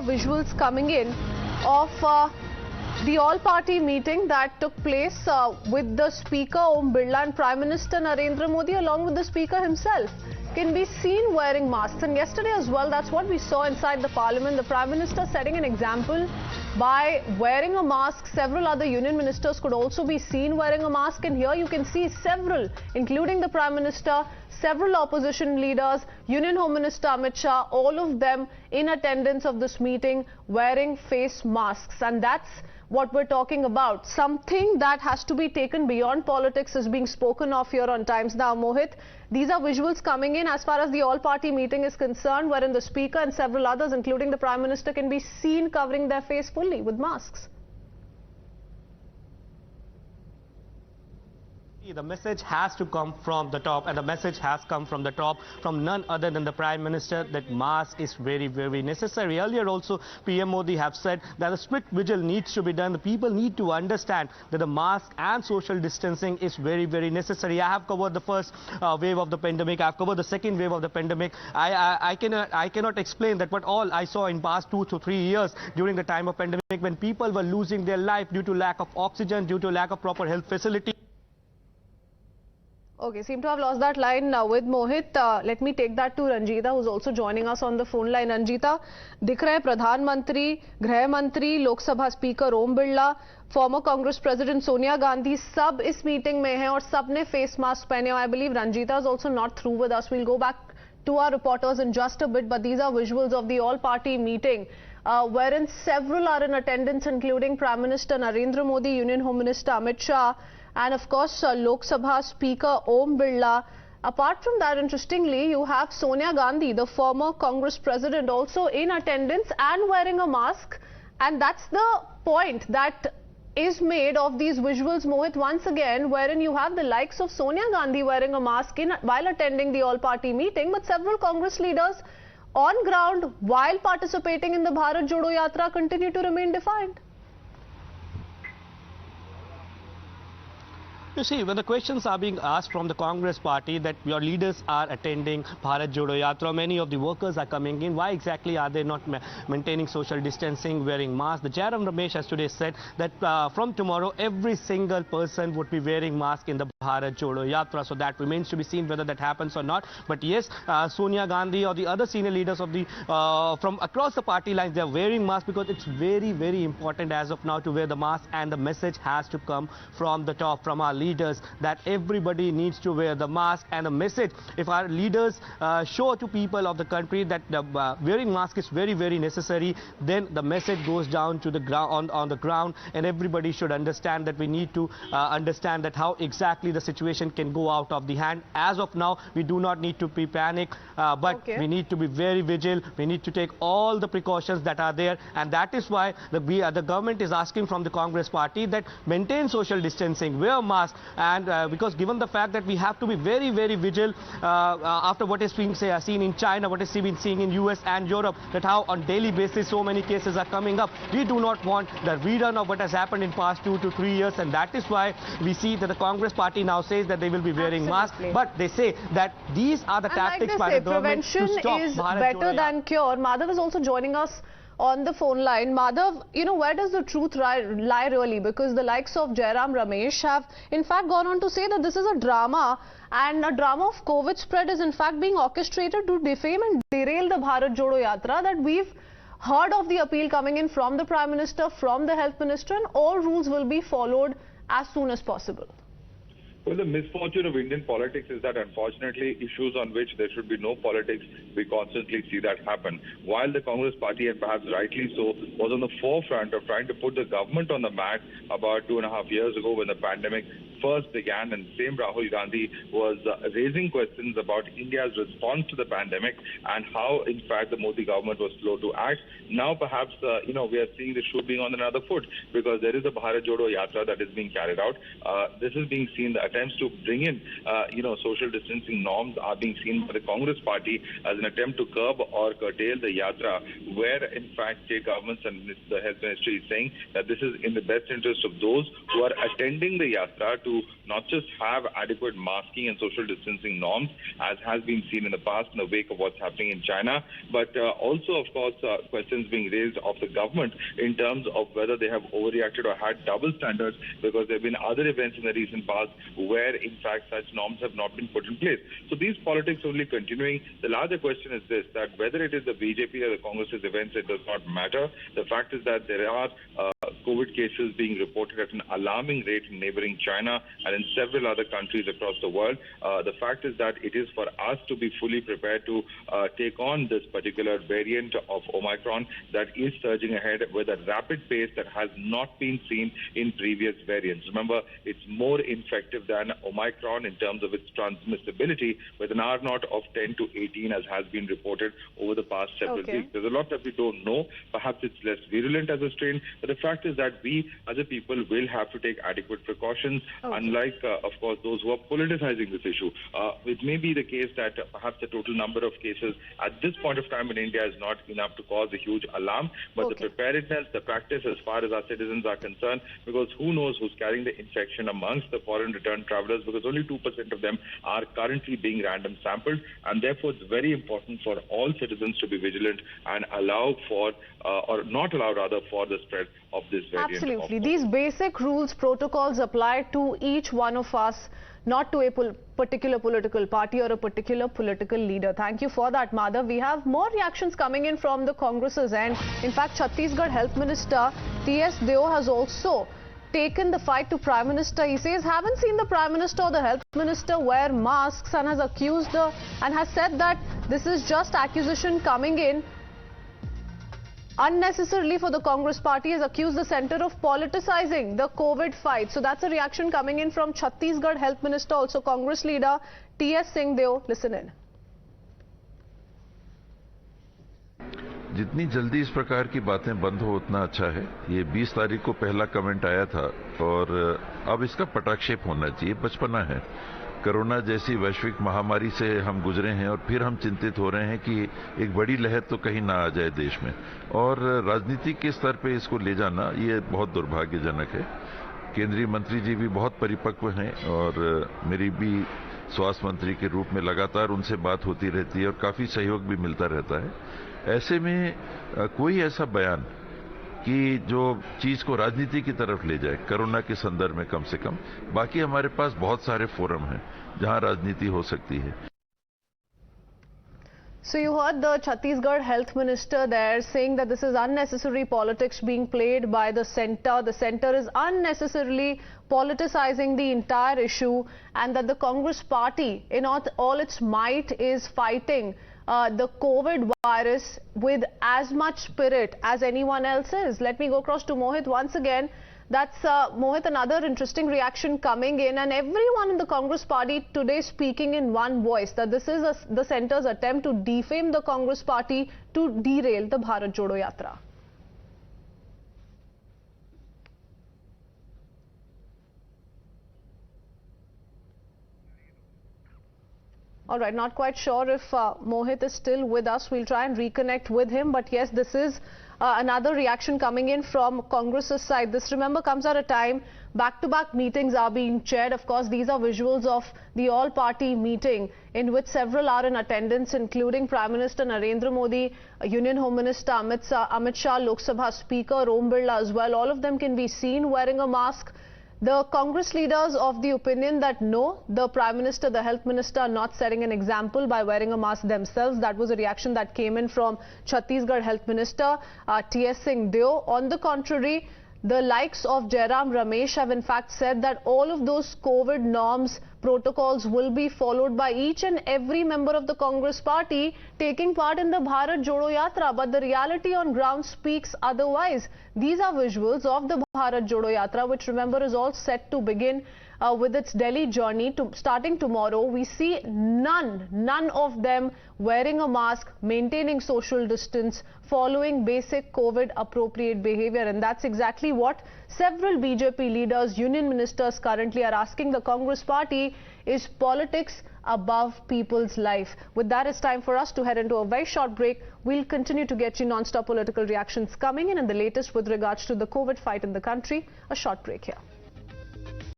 Visuals coming in of the all-party meeting that took place with the Speaker Om Birla and Prime Minister Narendra Modi along with the Speaker himself can be seen wearing masks. And yesterday as well, that's what we saw inside the Parliament. The Prime Minister setting an example by wearing a mask. Several other union ministers could also be seen wearing a mask. And here you can see several, including the Prime Minister, several opposition leaders, Union Home Minister Amit Shah, all of them in attendance of this meeting wearing face masks. And that's what we're talking about. Something that has to be taken beyond politics is being spoken of here on Times Now. Mohit, these are visuals coming in as far as the all-party meeting is concerned, wherein the Speaker and several others, including the Prime Minister, can be seen covering their face fully with masks. The message has to come from the top, and the message has come from the top from none other than the Prime Minister that mask is very, very necessary. Earlier also PM Modi have said that a strict vigil needs to be done. The people need to understand that the mask and social distancing is very, very necessary. I have covered the first wave of the pandemic. I have covered the second wave of the pandemic. I cannot explain that what all I saw in past 2 to 3 years during the time of pandemic, when people were losing their life due to lack of oxygen, due to lack of proper health facility. Okay, seem to have lost that line now with Mohit. Let me take that to Ranjita, who's also joining us on the phone line. Ranjita, दिख रहे प्रधान मंत्री, गृह मंत्री, लोक सभा speaker Om Birla, farmer Congress president Sonia Gandhi, सब इस meeting में हैं और सब ने फेस मास्क पहने. I believe Ranjita is also not through with us. We'll go back to our reporters in just a bit, but these are visuals of the all-party meeting, wherein several are in attendance, including Prime Minister Narendra Modi, Union Home Minister Amit Shah, and of course Lok Sabha Speaker Om Birla. Apart from that, interestingly, you have Sonia Gandhi, the former Congress president, also in attendance and wearing a mask. And that's the point that is made of these visuals, Mohit, once again, wherein you have the likes of Sonia Gandhi wearing a mask while attending the all-party meeting, but several Congress leaders on ground while participating in the Bharat Jodo Yatra continue to remain defiant. You see, when the questions are being asked from the Congress party that your leaders are attending Bharat Jodo Yatra, many of the workers are coming in, why exactly are they not maintaining social distancing, wearing masks? The Jairam Ramesh has today said that from tomorrow, every single person would be wearing mask in the Bharat Jodo Yatra. So that remains to be seen whether that happens or not. But yes, Sonia Gandhi or the other senior leaders of the from across the party lines, they are wearing masks because it's very, very important as of now to wear the mask, and the message has to come from the top, from our leaders, that everybody needs to wear the mask. And the message, if our leaders show to people of the country that wearing mask is very, very necessary, then the message goes down to the ground, on the ground, and everybody should understand that we need to understand that how exactly the situation can go out of the hand. As of now, we do not need to be panic, but we need to be very vigilant. We need to take all the precautions that are there, and that is why the government is asking from the Congress party that maintain social distancing, wear masks. And because given the fact that we have to be very, very vigilant after what is being seen in China, what is being seen in US and Europe, that how on daily basis so many cases are coming up. We do not want the rerun of what has happened in past 2 to 3 years, and that is why we see that the Congress party now says that they will be wearing masks, but they say that these are the tactics by the government to stop prevention is better than cure. Madhav is also joining us on the phone line. Madhav, you know, where does the truth lie really? Because the likes of Jairam Ramesh have in fact gone on to say that this is a drama, and a drama of COVID spread is in fact being orchestrated to defame and derail the Bharat Jodo Yatra. That we've heard of the appeal coming in from the Prime Minister, from the Health Minister, and all rules will be followed as soon as possible. Well, the misfortune of Indian politics is that unfortunately issues on which there should be no politics, we constantly see that happen. While the Congress party, and perhaps rightly so, was on the forefront of trying to put the government on the map about 2.5 years ago when the pandemic first began, and same Rahul Gandhi was raising questions about India's response to the pandemic and how, in fact, the Modi government was slow to act. Now, perhaps, we are seeing the shoe being on another foot because there is a Bharat Jodo Yatra that is being carried out. This is being seen, the attempts to bring in, social distancing norms are being seen by the Congress party as an attempt to curb or curtail the Yatra, where, in fact, state governments and the Health Ministry is saying that this is in the best interest of those who are attending the Yatra to not just have adequate masking and social distancing norms, as has been seen in the past in the wake of what's happening in China, but also, of course, questions being raised of the government in terms of whether they have overreacted or had double standards, because there have been other events in the recent past where, in fact, such norms have not been put in place. So these politics only continuing. The larger question is this, that whether it is the BJP or the Congress's events, it does not matter. The fact is that there are COVID cases being reported at an alarming rate in neighboring China and in several other countries across the world. The fact is that it is for us to be fully prepared to take on this particular variant of Omicron that is surging ahead with a rapid pace that has not been seen in previous variants. Remember, it's more infective than Omicron in terms of its transmissibility, with an R0 of 10 to 18, as has been reported over the past several weeks. There's a lot that we don't know. Perhaps it's less virulent as a strain, but the fact is that we, as a people, will have to take adequate precautions, unlike, of course, those who are politicizing this issue. It may be the case that perhaps the total number of cases at this point of time in India is not enough to cause a huge alarm, but the preparedness, the practice as far as our citizens are concerned, because who knows who's carrying the infection amongst the foreign returned travelers, because only 2% of them are currently being random sampled, and therefore it's very important for all citizens to be vigilant and allow for, or not allow rather, for the spread of this variant. Absolutely. These basic rules, protocols apply to each one of us, not to a particular political party or a particular political leader. Thank you for that, Madhav. We have more reactions coming in from the Congress's end. In fact, Chhattisgarh Health Minister T.S. Deo has also taken the fight to Prime Minister. He says, haven't seen the Prime Minister or the Health Minister wear masks, and has accused and has said that this is just accusation coming in unnecessarily for the Congress party, has accused the centre of politicizing the COVID fight. So that's a reaction coming in from Chhattisgarh Health Minister, also Congress leader T.S. Singh Deo. Listen in. जितनी जल्दी इस प्रकार की बातें बंद हो उतना अच्छा है। ये 20 तारीख को पहला कमेंट आया था और अब इसका पटाक्षेप होना चाहिए। बचपना है, कोरोना जैसी वैश्विक महामारी से हम गुजरे हैं और फिर हम चिंतित हो रहे हैं कि एक बड़ी लहर तो कहीं ना आ जाए देश में, और राजनीति के स्तर पे इसको ले जाना ये बहुत दुर्भाग्यजनक है। केंद्रीय मंत्री जी भी बहुत परिपक्व हैं और मेरी भी स्वास्थ्य मंत्री के रूप में लगातार उनसे बात होती रहती है और काफी सहयोग भी मिलता रहता है। ऐसे में कोई ऐसा बयान कि जो चीज को राजनीति की तरफ ले जाए, कोरोना के संदर्भ में कम से कम, बाकी हमारे पास बहुत सारे फोरम हैं जहां राजनीति हो सकती है। So you heard the Chhattisgarh Health Minister there saying that this is unnecessary politics being played by the centre. The centre is unnecessarily politicizing the entire issue, and that the Congress party in all its might is fighting the COVID virus with as much spirit as anyone else is. Let me go across to Mohit once again. That's Mohit, another interesting reaction coming in, and everyone in the Congress party today speaking in one voice that this is the centre's attempt to defame the Congress party, to derail the Bharat Jodo Yatra. All right, not quite sure if Mohit is still with us. We'll try and reconnect with him. But yes, this is another reaction coming in from Congress's side. This, remember, comes at a time back-to-back meetings are being chaired. Of course, these are visuals of the all-party meeting in which several are in attendance, including Prime Minister Narendra Modi, Union Home Minister Amit Shah, Lok Sabha Speaker Om Birla as well. All of them can be seen wearing a mask. The Congress leaders of the opinion that no, the Prime Minister, the Health Minister are not setting an example by wearing a mask themselves. That was a reaction that came in from Chhattisgarh Health Minister T.S. Singh Deo. On the contrary, the likes of Jairam Ramesh have in fact said that all of those COVID norms, protocols will be followed by each and every member of the Congress party taking part in the Bharat Jodo Yatra. But the reality on ground speaks otherwise. These are visuals of the Bharat Jodo Yatra, which, remember, is all set to begin with its Delhi journey starting tomorrow. We see none of them wearing a mask, maintaining social distance, following basic COVID appropriate behavior. And that's exactly what several BJP leaders, union ministers currently are asking the Congress party. Is politics above people's life? With that, it's time for us to head into a very short break. We'll continue to get you non-stop political reactions coming in and the latest with regards to the COVID fight in the country. A short break here.